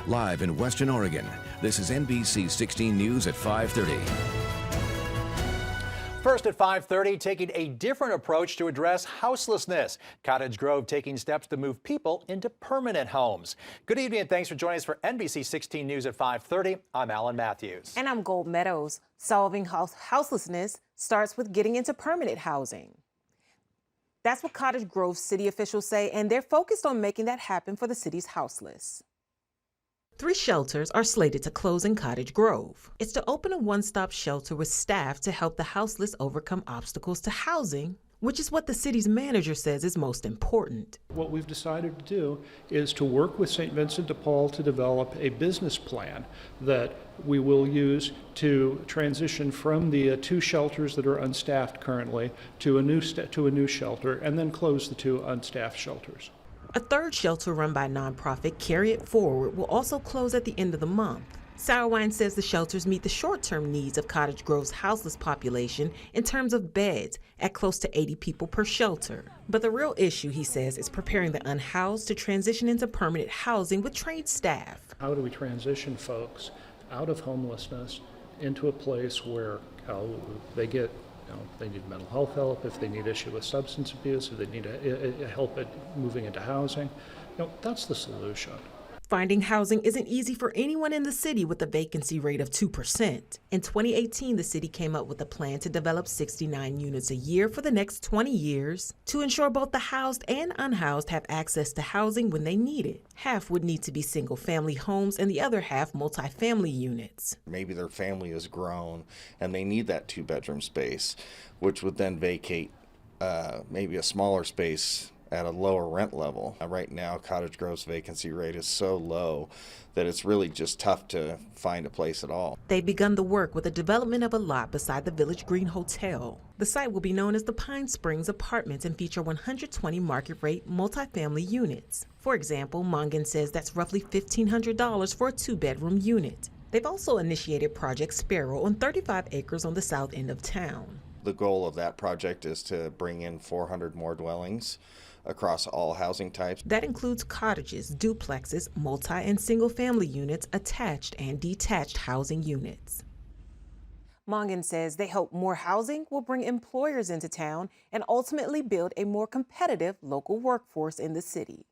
Live in Western Oregon, this is NBC 16 News at 5:30. First at 5:30, taking a different approach to address houselessness. Cottage Grove taking steps to move people into permanent homes. Good evening and thanks for joining us for NBC 16 News at 5:30. I'm Alan Matthews. And I'm Gold Meadows. Solving houselessness starts with getting into permanent housing. That's what Cottage Grove city officials say, and they're focused on making that happen for the city's houseless. 3 shelters are slated to close in Cottage Grove. It's to open a one-stop shelter with staff to help the houseless overcome obstacles to housing, which is what the city's manager says is most important. What we've decided to do is to work with St. Vincent de Paul to develop a business plan that we will use to transition from the 2 shelters that are unstaffed currently to a new shelter, and then close the 2 unstaffed shelters. A 3rd shelter run by nonprofit Carry It Forward will also close at the end of the month. Sauerwein says the shelters meet the short-term needs of Cottage Grove's houseless population in terms of beds at close to 80 people per shelter. But the real issue, he says, is preparing the unhoused to transition into permanent housing with trained staff. How do we transition folks out of homelessness into a place where they get they need mental health help, if they need issue with substance abuse, if they need help at moving into housing. That's the solution. Finding housing isn't easy for anyone in the city with a vacancy rate of 2%. In 2018, the city came up with a plan to develop 69 units a year for the next 20 years to ensure both the housed and unhoused have access to housing when they need it. Half would need to be single-family homes and the other half multifamily units. Maybe their family has grown and they need that 2-bedroom space, which would then vacate maybe a smaller space at a lower rent level. Right now, Cottage Grove's vacancy rate is so low that it's really just tough to find a place at all. They've begun the work with the development of a lot beside the Village Green Hotel. The site will be known as the Pine Springs Apartments and feature 120 market-rate multifamily units. For example, Mongan says that's roughly $1,500 for a 2-bedroom unit. They've also initiated Project Sparrow on 35 acres on the south end of town. The goal of that project is to bring in 400 more dwellings across all housing types. That includes cottages, duplexes, multi- and single-family units, attached and detached housing units. Mongan says they hope more housing will bring employers into town and ultimately build a more competitive local workforce in the city.